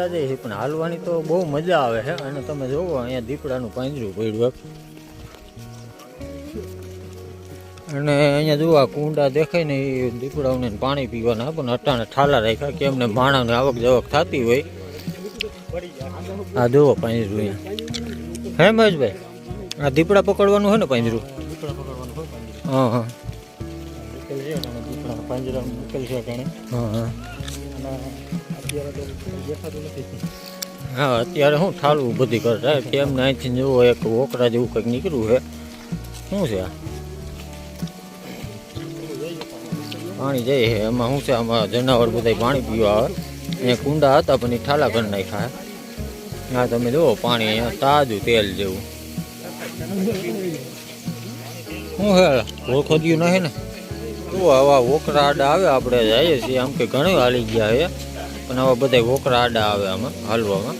હાલ્યા જાય છે પણ હાલવાની તો બહુ મજા આવે છે. અને તમે જોવો અહીંયા દીપડાનું પાંજરું પડ્યું અને અહીંયા જુઓ આ કુંડા દેખાય ને એ દીપડાઓને પાણી પીવાના પણ અટાણે ઠાલા રાખ્યા કે એમને માણસને આવક જવક થતી હોય. આ જુઓ પાંજરું અહીંયા હે મહેશભાઈ આ દીપડા પકડવાનું હોય ને પાંજરું. હા હા પાંજરા મુકેલ છે અટાણે. હા હા હા અત્યારે શું ઠાલવું બધી કરતા કેમને અહીંથી જુઓ એક ઓકરા જેવું કંઈક નીકળ્યું છે. શું છે આ પાણી જાય છે એમાં શું છે આમાં જનાવર બધા પાણી પીવા આવે. અહીંયા કુંડા હતા પણ એ ઠાલા કરી નાખ્યા. હા તમે જુઓ પાણી અહીંયા તાજું તેલ જેવું. શું છે ઓળખોદ્યું નહીં ને તો આવા વોકરા આડા આવે આપણે જઈએ છીએ આમ કે ઘણું હાલી ગયા છે પણ આવા બધા વોકરા આડા આવે આમાં હાલવામાં.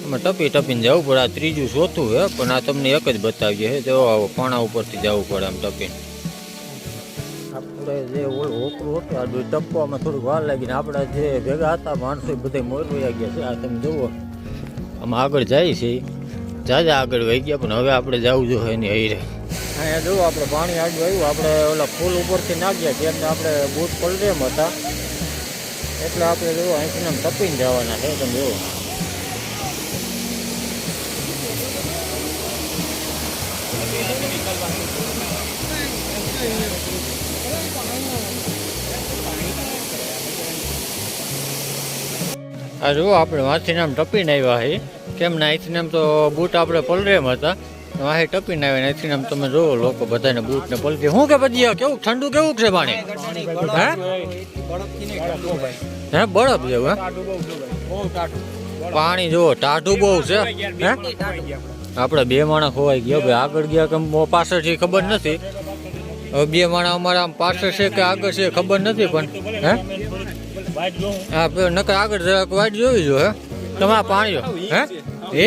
આમાં ટપી ટપીને જવું પડે. આ ત્રીજું ચોથું છે પણ આ તમને એક જ બતાવીએ છે. જો આવો પાણા ઉપરથી જવું પડે આમ ટપીને. આપણે જે વોકરું હતું આ ટપવામાં થોડુંક વાર લાગીને આપણા જે ભેગા હતા માણસો બધા મોરવાઈ ગયા છે. આ તમે જુઓ આમાં આગળ જાય છે જાજા આગળ વહી ગયા પણ હવે આપણે જવું જોઈએ એની હૈરે. અહીંયા જુઓ આપણે પાણી આગળ આવ્યું આપણે ઓલા ફૂલ ઉપરથી નાખ્યા કેમ ને આપણે બૂટ પલરેમ હતા એટલે આપણે જુઓ અહીંથી આમ તપીને જવાના છે. તમે જુઓ આ જુઓ આપણે વાંચીને આમ ટપીને આવ્યા છે કેમ ને અહીંથી આમ તો બૂટ આપણે પલરેમ હતા વાહી ટપીને આવે અહીંથી આમ તમે જોવો લોકો બધાને બૂટ ને પલટી. શું કે પછી કેવું ઠંડુ કેવું છે પાણી? હે બરફ જેવું હે પાણી જુઓ ટાઢું બહુ છે. હે આપણે બે માણસ ખોવાઈ ગયા ભાઈ આગળ ગયા કે પાછળથી ખબર નથી. હવે બે માણસ અમારા આમ પાછળ છે કે આગળ છે ખબર નથી પણ હે હા નકર આગળ જરાક વાટ જોવી જો. હે તમારા પાણી હે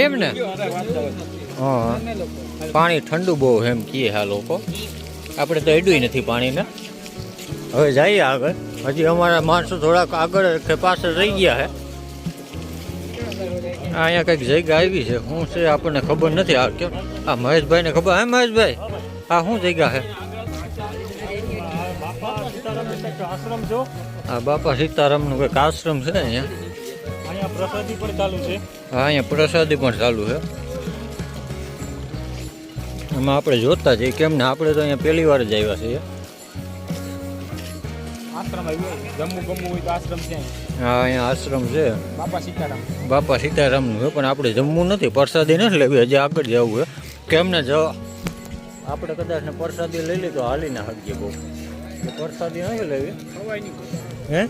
એમ ને હા પાણી ઠંડુ બહુ એમ કીએ હા લોકો. આપણે તો એડું નથી પાણીને. હવે જઈએ આગળ. હજી અમારા માણસો થોડાક આગળ કે પાછળ રહી ગયા છે. અહીંયા કંઈક જગ્યા આવી છે શું છે આપણને ખબર નથી. આ કેમ આ મહેશભાઈને ખબર હે મહેશભાઈ આ શું જગ્યા છે? આ બાપા સીતારામનું કંઈક આશ્રમ છે અહીંયા. પ્રસાદી પણ ચાલુ છે. હા અહીંયા પ્રસાદી પણ ચાલુ છે. એમાં આપણે જોતા જઈએ કેમ ને આપણે તો અહીંયા પહેલી વાર જ આવ્યા છીએ. હા અહીંયા આશ્રમ છે બાપા સીતારામનું છે પણ આપણે જમવું નથી પ્રસાદી નથી લેવી હજી આગળ જવું છે. કેમ ને જો આપણે કદાચ ને પ્રસાદી લઈ લઈએ તો હાલી ના શકીએ બહુ. પ્રસાદી નથી લેવી હે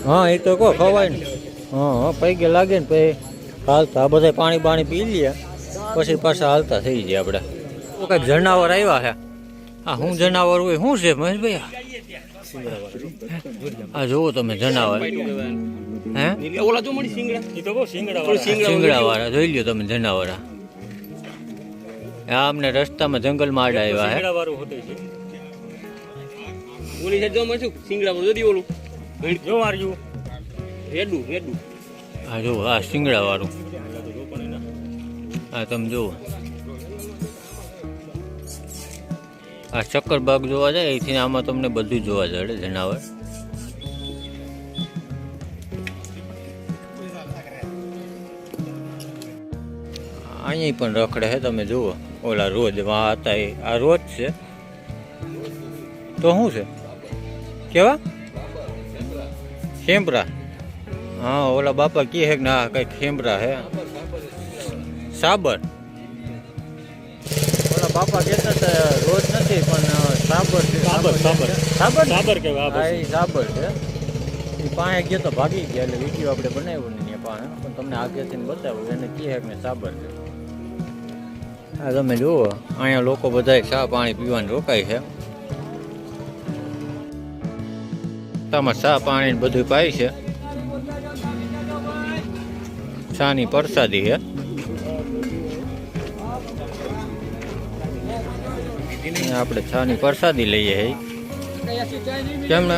હા એ તો કહો ખવાય ને. હા પૈકે લાગે ને પછી હાલતા આ બધા પાણી પાણી પી લઈએ પછી પાછા હાલતા થઈ જાય આપણે. કંઈક જનાવર આવ્યા છે. હા શું જનાવર હોય શું છે મહેશભાઈ? હા જુઓ તમે જનાવર હે શિંગડા વાળા જોઈ લ્યો તમે જનાવર. આ અમને રસ્તામાં જંગલમાં આડા આવ્યા હે. હા જુઓ આ શિંગડા વાળું. હા તમે જુઓ આ ચક્કરબાગ જોવા જાય એથી આમાં તમને બધું જોવા જડે જનાવર. અહીંયા પણ રખડે છે તમે જુઓ. ઓલા રોજ વાં હતા એ આ રોજ છે તો શું છે કેવા ખેમરા? હા ઓલા બાપા કહે છે કે ના કંઈક ખેમરા હે સાબર. ઓલા બાપા કહેતા હતા રોજ નથી પણ સાબર છે. સાબર સાબર સાબર સાબર કે સાબર છે. એ પાસે ગયો તો ભાગી ગયા એટલે વિડીયો આપણે બનાવ્યો ને પાસે પણ તમને આગળથી બતાવ્યું એને કહે કે સાબર છે. હા તમે જુઓ અહીંયા લોકો બધા ચા પાણી પીવાનું રોકાય છે. તામાં ચા પાણી બધું પાય છે. ચાની પ્રસાદી છે. આપણે ચાની પ્રસાદી લઈએ કેમ ને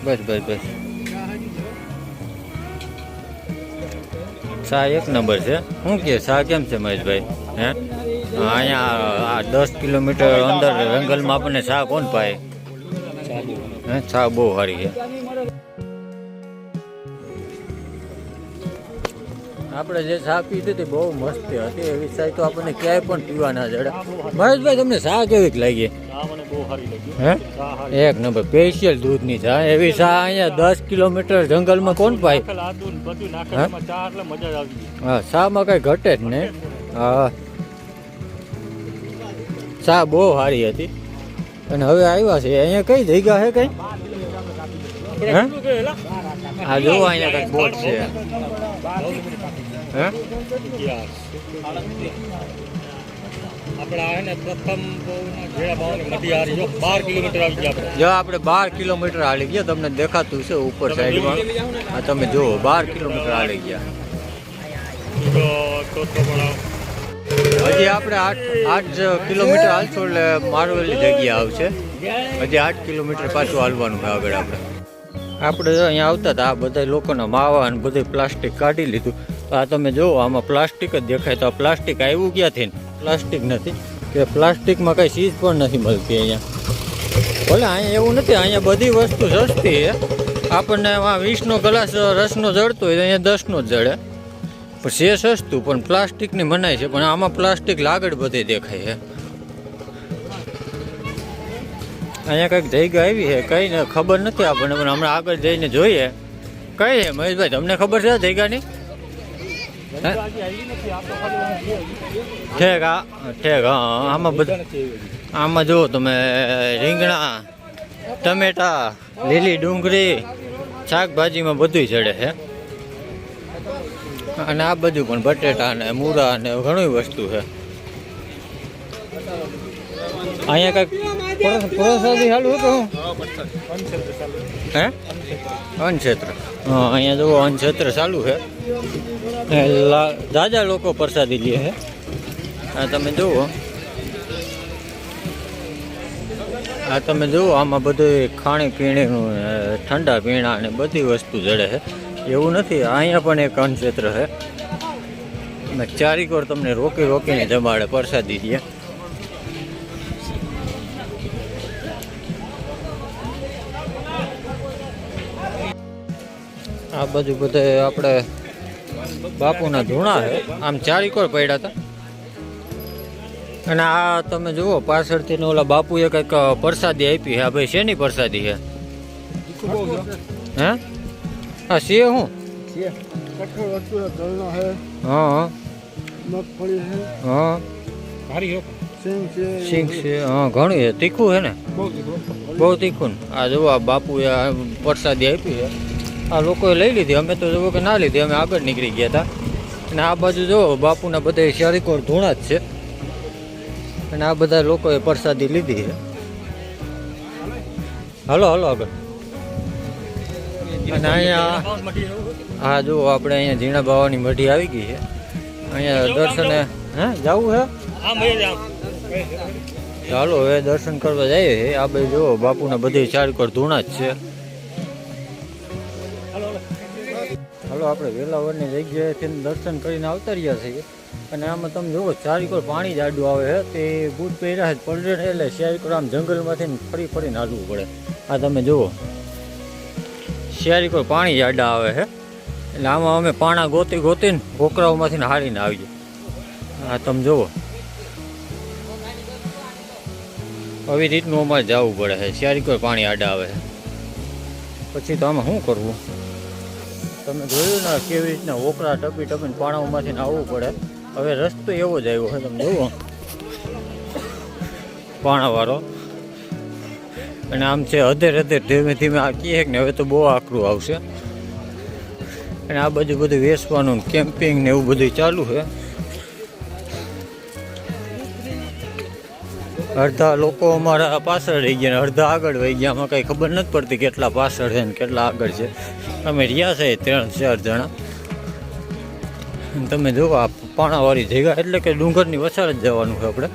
બસ બસ બસ શા એક નંબર છે. શું કે શા કેમ છે મહેશભાઈ? હે અહીંયા 10 કિલોમીટર અંદર જંગલમાં આપણને શા કોણ પાય? હે શા બહુ સારી છે. આપણે જે ચા પીધી હતી બહુ મસ્ત હતી. એવી ચા તો આપણને ક્યાંય પણ પીવા ના જડે. મહેશભાઈ તમને ચા કેવી લાગી? હે એક નંબર સ્પેશિયલ દૂધની ચા. એવી ચા અહીંયા 10 કિલોમીટર જંગલમાં કોણ પાય? હા ચામાં કઈ ઘટે જ નહીં. હા ચા બહુ સારી હતી. અને હવે આવ્યા છે અહીંયા કઈ જગ્યા છે કઈ? હા જોવો અહીંયા કઈક બોટ છે. હે આપણે 12 કિલોમીટર હાલી ગયા. તમને દેખાતું છે ઉપર સાઈડમાં. આ તમે જુઓ 12 કિલોમીટર હાલી ગયા. હજી આપણે 8 કિલોમીટર હાલશું એટલે મારવેલી જગ્યા આવશે. હજી 8 કિલોમીટર પાછું હાલવાનું છે આગળ. આપણે અહીંયા આવતા હતા આ બધા લોકોના માવા અને બધું પ્લાસ્ટિક કાઢી લીધું. તો આ તમે જુઓ આમાં પ્લાસ્ટિક જ દેખાય. તો આ પ્લાસ્ટિક આવ્યું ક્યાંથી? પ્લાસ્ટિક નથી કે પ્લાસ્ટિકમાં કઈ ચીજ પણ નથી મળતી અહીંયા. ભલે અહીંયા એવું નથી. અહીંયા બધી વસ્તુ સસ્તી છે. આપણને આમાં 20નો ગ્લાસ રસનો જળતો હોય તો અહીંયા 10નો જ જળે. પણ છે સસ્તું પણ પ્લાસ્ટિકની મનાય છે. પણ આમાં પ્લાસ્ટિક લાગડ બધે દેખાય છે. અહીંયા કંઈક જગ્યા આવી છે કઈ ને ખબર નથી આપણને. પણ હમણાં આગળ જઈને જોઈએ કઈ છે. મહેશભાઈ તમને ખબર છે જગ્યાની? ઠેક હા આમાં બધા આમાં જુઓ તમે રીંગણા ટમેટા લીલી ડુંગળી શાકભાજીમાં બધું ચડે છે. અને આ બધું પણ બટેટા ને મૂળા ને ઘણી વસ્તુ છે. અહીંયા કઈક પ્રસાદી ચાલુ હતું. હે અન્નક્ષેત્ર. હા અહીંયા જુઓ અન્નક્ષેત્ર ચાલુ છે. દાદા લોકો પ્રસાદી લે છે. આ તમે જુઓ આમાં બધું ખાણી પીણીનું ઠંડા પીણા ને બધી વસ્તુ જડે છે. એવું નથી. અહીંયા પણ એક અન્નક્ષેત્ર છે. ચારેક વાર તમને રોકીને જમાડે પ્રસાદી દે. આ બધું બધે આપણે બાપુના ધૂણા છે. આમ ચારેક વાર પડ્યા હતા. અને આ તમે જુઓ પાછળથી ઓલા બાપુએ કંઈક પ્રસાદી આપી છે. આ ભાઈ શેની પ્રસાદી છે? હે હા છે હું? હા હા સિંગ છે. હા ઘણું છે. તીખું છે ને? બહુ તીખું ને. આ જુઓ આ બાપુએ પ્રસાદી આપી છે. આ લોકોએ લઈ લીધી. અમે તો જુઓ કે ના લીધી. અમે આગળ નીકળી ગયા હતા. અને આ બાજુ જુઓ બાપુના બધા ચારેકોર ધૂણા જ છે. અને આ બધા લોકોએ પ્રસાદી લીધી છે. હાલો આગળ. અને અહીંયા હા જુઓ આપણે અહીંયા ઝીણા બાવાની મઢી આવી ગઈ છે. અહીંયા દર્શને જવું છે. ચાલો હવે દર્શન કરવા જઈએ. આ બાજુ જુઓ બાપુના બધી ચારેકોર ધૂણા જ છે. હાલો આપણે વેલાવરની જગ્યાએથી દર્શન કરીને આવતા રહ્યા છીએ. અને આમાં તમે જુઓ ચારેકોર પાણી જ આડું આવે છે. તે બૂટ પહેર્યા જ પડે એટલે ચારેકોર આમ જંગલમાંથી ફરીને હાલવું પડે. આ તમે જુઓ ચારેકોર પાણી જ આડા આવે છે. એટલે આમાં અમે પાણા ગોતીને કોકરાઓમાંથી હારીને આવીએ. આ તમે જુઓ આવી રીતનું અમારે જવું પડે છે. ચારેકોર પાણી આડા આવે છે. પછી તો આમાં શું કરવું? તમે જોયું ને કેવી રીતના ઓકરા ટપીને પાણાઓમાંથી આવવું પડે. હવે રસ્તો એવો જ આવ્યો છે. તમે જુઓ પાણાવાળો. અને આમ છે અધેર ધીમે ધીમે આ કહે ને હવે તો બહુ આકરું આવશે. અને આ બધું વેચવાનું કેમ્પિંગ ને એવું બધું ચાલુ છે. અડધા લોકો અમારા પાછળ રહી ગયા ને અડધા આગળ વહી ગયા. આમાં કંઈ ખબર નથી પડતી કેટલા પાછળ છે ને કેટલા આગળ છે. અમે રહ્યા છે 3-4 જણા. તમે જુઓ આ પાણાવાળી જગ્યા એટલે કે ડુંગરની વસાળ જ જવાનું છે આપણે.